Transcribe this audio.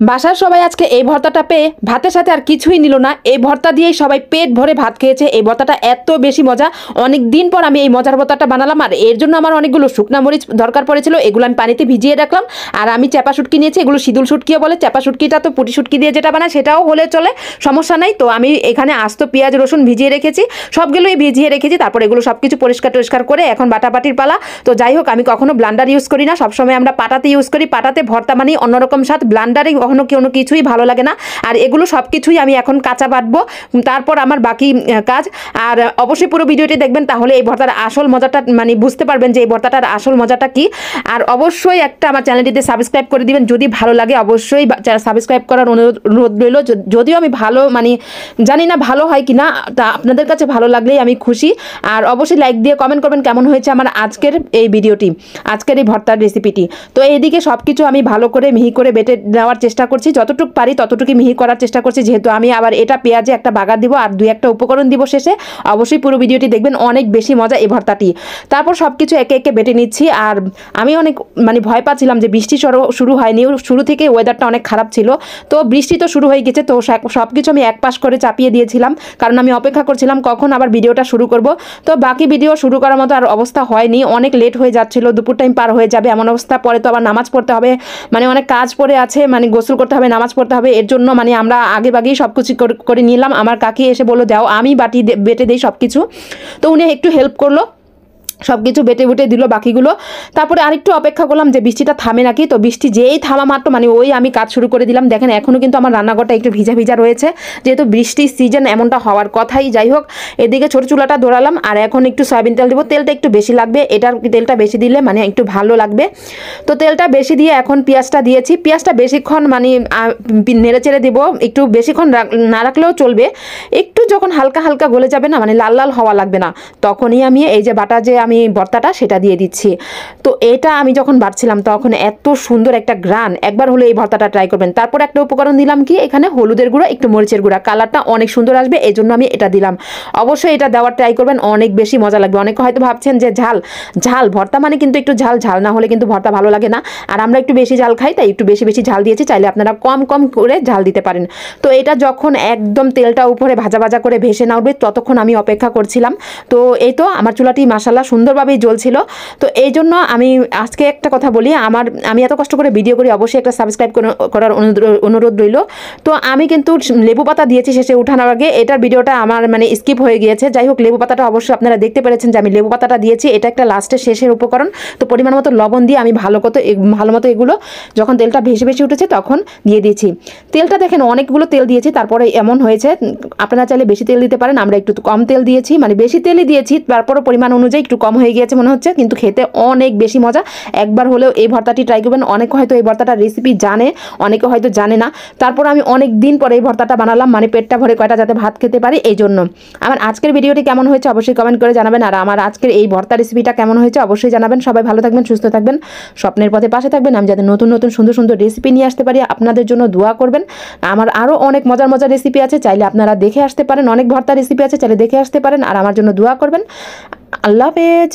বাসার সবাই আজকে এই ভর্তাটা পেয়ে ভাতের সাথে আর কিছুই নিল না। এই ভর্তা দিয়েই সবাই পেট ভরে ভাত খেয়েছে। এই ভর্তাটা এত বেশি মজা, অনেক দিন পর আমি এই মজার ভর্তাটা বানালাম। আর এর জন্য আমার অনেকগুলো শুকনা মরিচ দরকার পড়েছিল, এগুলো আমি পানিতে ভিজিয়ে রাখলাম। আর আমি চাপা শুটকি নিয়েছি, এগুলো সিদুল শুটকিও বলে। চাপা শুটকিটা তো পুটি শুটকি দিয়ে যেটা বানায় সেটাও হলে চলে, সমস্যা নাই। তো আমি এখানে আস্ত পেঁয়াজ রসুন ভিজিয়ে রেখেছি, সবগুলোই ভিজিয়ে রেখেছি। তারপর এগুলো সব কিছু পরিষ্কার করে এখন বাটাবাটির পালা। তো যাই হোক, আমি কখনো ব্লান্ডার ইউজ করি না, সবসময় আমরা পাটাতে ইউজ করি। পাটাতে ভর্তা মানে অন্যরকম স্বাদ, ব্লান্ডারে কখনো কোনো কিছুই ভালো লাগে না। আর এগুলো সব কিছুই আমি এখন কাঁচা বাটবো, তারপর আমার বাকি কাজ। আর অবশ্যই পুরো ভিডিওটি দেখবেন, তাহলে এই ভর্তার আসল মজাটা মানে বুঝতে পারবেন যে এই ভর্তাটার আসল মজাটা কি। আর অবশ্যই একটা আমার চ্যানেলটিতে সাবস্ক্রাইব করে দিবেন যদি ভালো লাগে, অবশ্যই সাবস্ক্রাইব করার অনুরোধ রইল। যদিও আমি ভালো মানে জানি না ভালো হয় কি না, তা আপনাদের কাছে ভালো লাগলেই আমি খুশি। আর অবশ্যই লাইক দিয়ে কমেন্ট করবেন কেমন হয়েছে আমার আজকের এই ভিডিওটি, আজকের এই ভর্তার রেসিপিটি। তো এইদিকে সব কিছু আমি ভালো করে মিহি করে বেটে নেওয়ার চেষ্টা করছি, যতটুকু পারি ততটুকু মিহি করার চেষ্টা করছি। যেহেতু আমি আবার এটা পেঁয়াজে একটা বাগার দিব আর দুই একটা উপকরণ দিব শেষে, অবশ্যই পুরো ভিডিওটি দেখবেন, অনেক বেশি মজা এই ভর্তাটি। তারপর সব কিছু একে একে বেটে নিচ্ছি। আর আমি অনেক মানে ভয় পাচ্ছিলাম যে বৃষ্টি শুরু হয়নি, শুরু থেকে ওয়েদারটা অনেক খারাপ ছিল। তো বৃষ্টি তো শুরু হয়ে গেছে, তো সব কিছু আমি এক পাশ করে চাপিয়ে দিয়েছিলাম, কারণ আমি অপেক্ষা করছিলাম কখন আবার ভিডিওটা শুরু করব। তো বাকি ভিডিও শুরু করার মতো আর অবস্থা হয়নি, অনেক লেট হয়ে যাচ্ছিল, দুপুর টাইম পার হয়ে যাবে এমন অবস্থা। পরে তো আবার নামাজ পড়তে হবে, মানে অনেক কাজ পড়ে আছে, মানে গোসল করতে হবে, নামাজ পড়তে হবে। এর জন্য মানে আমরা আগেই সব কিছু করে নিলাম। আমার কাকি এসে বললো যাও আমি বেটে দিই সব কিছু। তো উনি একটু হেল্প করলো, সব কিছু বেটে বুটে দিল বাকিগুলো। তারপরে আরেকটু অপেক্ষা করলাম যে বৃষ্টিটা থামে নাকি। তো বৃষ্টি যেই থামা মাত্র মানে ওই আমি কাজ শুরু করে দিলাম। দেখেন এখনও কিন্তু আমার রান্নাঘরটা একটু ভিজা ভিজা রয়েছে, যেহেতু বৃষ্টির সিজন এমনটা হওয়ার কথাই। যাই হোক, এদিকে ছোটো চুলাটা ধরালাম। আর এখন একটু সয়াবিন তেল দেবো, তেলটা একটু বেশি লাগবে, এটার তেলটা বেশি দিলে মানে একটু ভালো লাগবে। তো তেলটা বেশি দিয়ে এখন পেঁয়াজটা দিয়েছি। পেঁয়াজটা বেশিক্ষণ মানে নেড়ে চেড়ে দেবো, একটু বেশিক্ষণ না রাখলেও চলবে। একটু যখন হালকা হালকা গলে যাবে না, মানে লাল লাল হওয়া লাগবে না, তখনই আমি এই যে বাটা যে আমি ভর্তাটা সেটা দিয়ে দিচ্ছি। তো এটা আমি যখন বাটছিলাম তখন এত সুন্দর একটা গ্রান, একবার হলে এই ভর্তাটা ট্রাই করবেন। তারপর একটা উপকরণ দিলাম কি, এখানে হলুদের গুঁড়া, একটু মরিচের গুঁড়া, কালারটা অনেক সুন্দর আসবে, এই জন্য আমি এটা দিলাম। অবশ্যই এটা দেওয়ার ট্রাই করবেন, অনেক বেশি মজা লাগবে। অনেকে হয়তো ভাবছেন যে ঝাল ভর্তা মানে কিন্তু একটু ঝাল না হলে কিন্তু ভর্তা ভালো লাগে না। আর আমরা একটু বেশি ঝাল খাই, তাই একটু বেশি ঝাল দিয়েছি, চাইলে আপনারা কম করে ঝাল দিতে পারেন। তো এটা যখন একদম তেলটা উপরে ভাজা করে ভেসে না উঠবে ততক্ষণ আমি অপেক্ষা করছিলাম। তো এই তো আমার চুলাটি মাশাআল্লাহ সুন্দরভাবেই জ্বলছিল। তো এই জন্য আমি আজকে একটা কথা বলি, আমি এত কষ্ট করে ভিডিও করি, অবশ্যই একটা সাবস্ক্রাইব করার অনুরোধ রইল। তো আমি কিন্তু লেবু পাতা দিয়েছি শেষে উঠানোর আগে, এটার ভিডিওটা আমার মানে স্কিপ হয়ে গিয়েছে। যাই হোক, লেবু পাতাটা অবশ্যই আপনারা দেখতে পেরেছেন যে আমি লেবু পাতাটা দিয়েছি, এটা একটা লাস্টের শেষের উপকরণ। তো পরিমাণ মতো লবণ দিয়ে আমি ভালো মতো এগুলো যখন তেলটা ভেসে উঠেছে তখন দিয়ে দিয়েছি। তেলটা দেখেন অনেকগুলো তেল দিয়েছি, তারপরে এমন হয়েছে। আপনারা চাইলে বেশি তেল দিতে পারেন, আমরা একটু কম তেল দিয়েছি, মানে বেশি তেলই দিয়েছি, তারপরও পরিমাণ অনুযায়ী একটু কম হয়ে গিয়েছে মনে হচ্ছে, কিন্তু খেতে অনেক বেশি মজা। একবার হলেও এই ভর্তাটি ট্রাই করবেন। অনেকে হয়তো এই ভর্তাটার রেসিপি জানে, অনেকে হয়তো জানে না। তারপর আমি অনেক দিন পরে এই ভর্তাটা বানালাম, মানে পেটটা ভরে কয়টা যাতে ভাত খেতে পারি এই জন্য। আমার আজকের ভিডিওটি কেমন হয়েছে অবশ্যই কমেন্ট করে জানাবেন। আর আমার আজকের এই ভর্তা রেসিপিটা কেমন হয়েছে অবশ্যই জানাবেন। সবাই ভালো থাকবেন, সুস্থ থাকবেন, স্বপ্নের পথে পাশে থাকবেন। আমি যাতে নতুন সুন্দর রেসিপি নিয়ে আসতে পারি, আপনাদের জন্য দোয়া করবেন। আমার আরও অনেক মজার রেসিপি আছে, চাইলে আপনারা দেখে আসতে পারেন। অনেক ভর্তা রেসিপি আছে, চাইলে দেখে আসতে পারেন। আর আমার জন্য দোয়া করবেন। আল্লাহ হাফেজ।